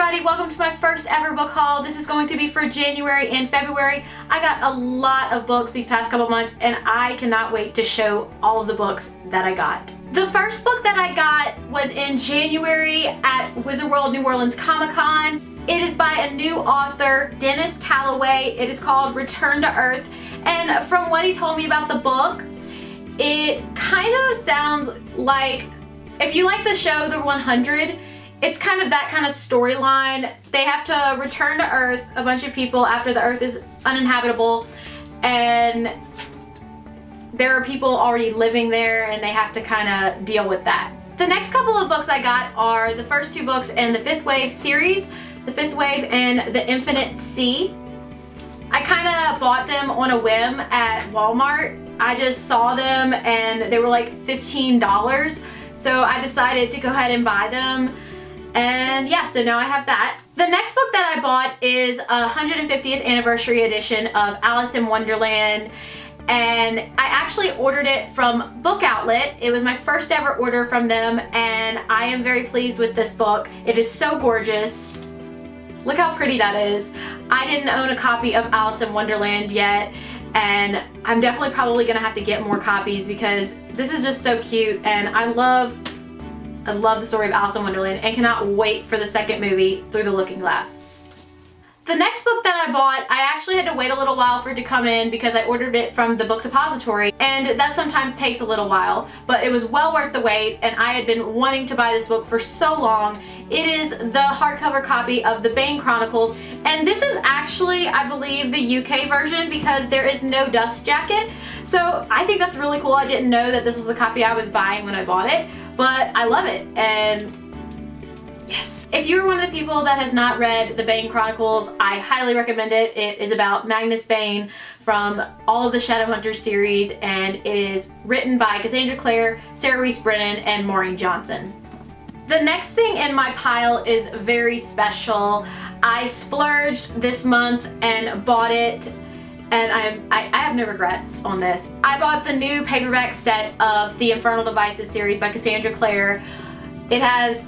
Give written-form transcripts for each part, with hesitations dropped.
everybody, welcome to my first ever book haul. This is going to be for January and February. I got a lot of books these past couple months and I cannot wait to show all of the books that I got. The first book that I got was in January at Wizard World New Orleans Comic Con. It is by a new author, Dennis Callaway. It is called Return to Earth, and from what he told me about the book, it kind of sounds like, if you like the show The 100, it's kind of that kind of storyline. They have to return to Earth, a bunch of people, after the Earth is uninhabitable, and there are people already living there and they have to kind of deal with that. The next couple of books I got are the first two books in the Fifth Wave series, The Fifth Wave and The Infinite Sea. I kind of bought them on a whim at Walmart. I just saw them and they were like $15, so I decided to go ahead and buy them. And yeah, so now I have that. The next book that I bought is a 150th anniversary edition of Alice in Wonderland, and I actually ordered it from Book Outlet. It was my first ever order from them and I am very pleased with this book. It is so gorgeous. Look how pretty that is. I didn't own a copy of Alice in Wonderland yet, and I'm definitely probably gonna have to get more copies because this is just so cute, and I love the story of Alice in Wonderland and cannot wait for the second movie, Through the Looking Glass. The next book that I bought, I actually had to wait a little while for it to come in because I ordered it from the Book Depository, and that sometimes takes a little while, but it was well worth the wait and I had been wanting to buy this book for so long. It is the hardcover copy of The Bane Chronicles, and this is actually, I believe, the UK version because there is no dust jacket, so I think that's really cool. I didn't know that this was the copy I was buying when I bought it, but I love it, and yes. If you're one of the people that has not read The Bane Chronicles, I highly recommend it. It is about Magnus Bane from all of the Shadowhunters series, and it is written by Cassandra Clare, Sarah Rees Brennan, and Maureen Johnson. The next thing in my pile is very special. I splurged this month and bought it, and I have no regrets on this. I bought the new paperback set of the Infernal Devices series by Cassandra Clare. It has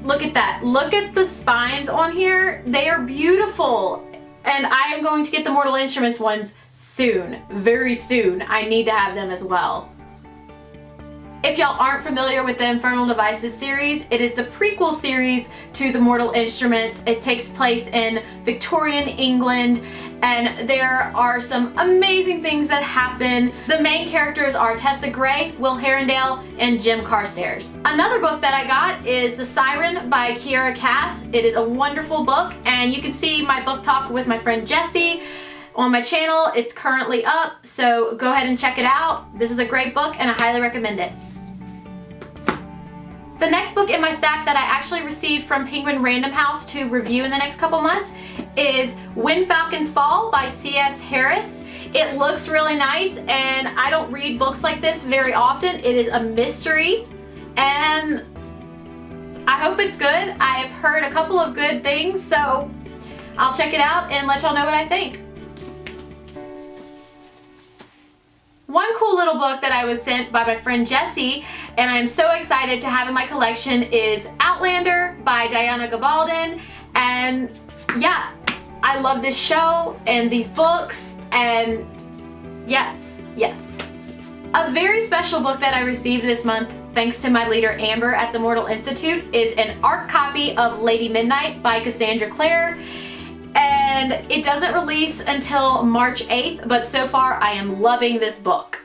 look at that. Look at the spines on here. They are beautiful. And I am going to get the Mortal Instruments ones soon. Very soon. I need to have them as well. If y'all aren't familiar with the Infernal Devices series, it is the prequel series to the Mortal Instruments. It takes place in Victorian England, and there are some amazing things that happen. The main characters are Tessa Gray, Will Herondale, and Jim Carstairs. Another book that I got is The Siren by Kiera Cass. It is a wonderful book, and you can see my book talk with my friend Jessie on my channel. It's currently up, so go ahead and check it out. This is a great book and I highly recommend it. The next book in my stack that I actually received from Penguin Random House to review in the next couple months is When Falcons Fall by C.S. Harris. It looks really nice, and I don't read books like this very often. It is a mystery, and I hope it's good. I have heard a couple of good things, so I'll check it out and let y'all know what I think. One cool little book that I was sent by my friend Jessie, and I'm so excited to have in my collection, is Outlander by Diana Gabaldon. And yeah, I love this show and these books, and yes. A very special book that I received this month, thanks to my leader Amber at the Mortal Institute, is an ARC copy of Lady Midnight by Cassandra Clare. And it doesn't release until March 8th, but so far I am loving this book.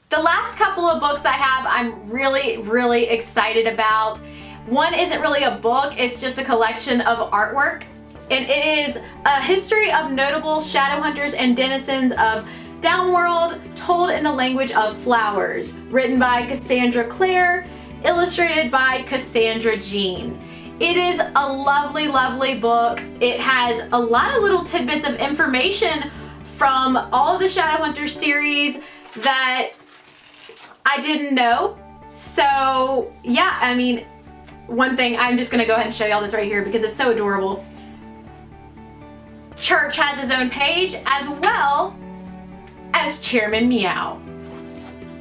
The last couple of books I have, I'm really excited about. One isn't really a book, it's just a collection of artwork. And it is a history of notable Shadowhunters and denizens of Downworld, told in the language of flowers, written by Cassandra Clare, illustrated by Cassandra Jean. It is a lovely book. It has a lot of little tidbits of information from all of the Shadowhunters series that I didn't know. So yeah, I mean, one thing, I'm just gonna go ahead and show y'all this right here because it's so adorable. Church has his own page, as well as Chairman Meow.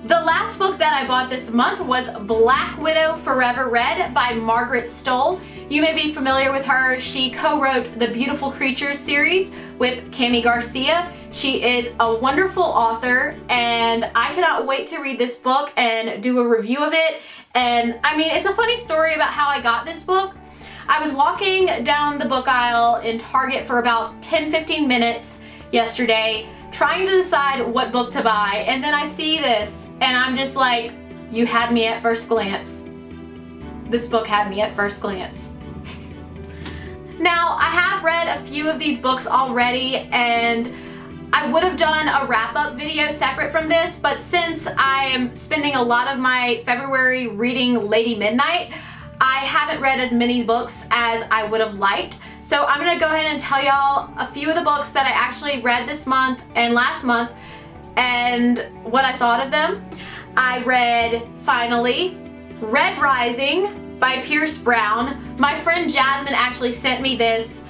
The last book that I bought this month was Black Widow Forever Red by Margaret Stohl. You may be familiar with her. She co-wrote the Beautiful Creatures series with Kami Garcia. She is a wonderful author, and I cannot wait to read this book and do a review of it. And I mean, it's a funny story about how I got this book. I was walking down the book aisle in Target for about 10-15 minutes yesterday, trying to decide what book to buy, and then I see this, and I'm just like, you had me at first glance. This book had me at first glance. Now, I have read a few of these books already, and I would have done a wrap-up video separate from this, but since I am spending a lot of my February reading Lady Midnight, I haven't read as many books as I would have liked. So I'm gonna go ahead and tell y'all a few of the books that I actually read this month and last month and what I thought of them. I read, finally, Red Rising by Pierce Brown. My friend Jasmine actually sent me this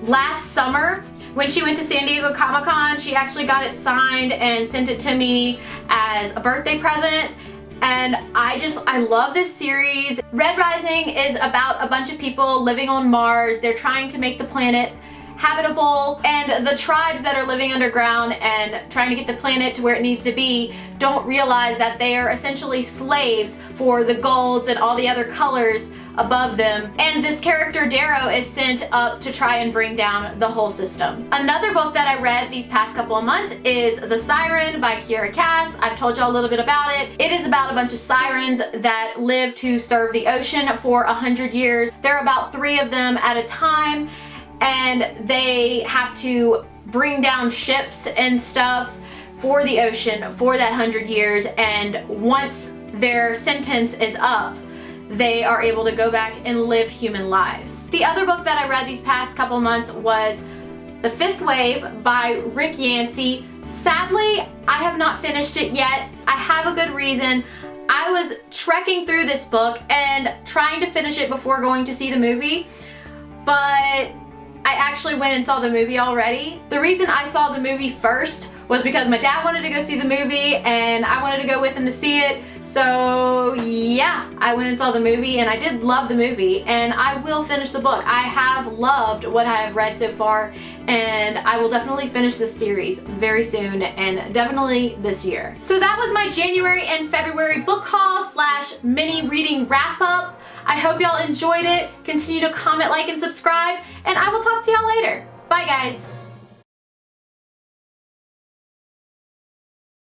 last summer. When she went to San Diego Comic-Con, she actually got it signed and sent it to me as a birthday present. And I love this series. Red Rising is about a bunch of people living on Mars. They're trying to make the planet habitable, and the tribes that are living underground and trying to get the planet to where it needs to be don't realize that they are essentially slaves for the golds and all the other colors above them. And this character Darrow is sent up to try and bring down the whole system. Another book that I read these past couple of months is The Siren by Kiera Cass. I've told y'all a little bit about it. It is about a bunch of sirens that live to serve the ocean for 100 years. There are about 3 of them at a time, and they have to bring down ships and stuff for the ocean for that 100 years, and once their sentence is up, they are able to go back and live human lives. The other book that I read these past couple months was The Fifth Wave by Rick Yancey. Sadly, I have not finished it yet. I have a good reason. I was trekking through this book and trying to finish it before going to see the movie, but I actually went and saw the movie already. The reason I saw the movie first was because my dad wanted to go see the movie and I wanted to go with him to see it. So yeah, I went and saw the movie, and I did love the movie, and I will finish the book. I have loved what I have read so far, and I will definitely finish this series very soon, and definitely this year. So that was my January and February book haul / mini reading wrap up. I hope y'all enjoyed it. Continue to comment, like, and subscribe, and I will talk to y'all later. Bye guys.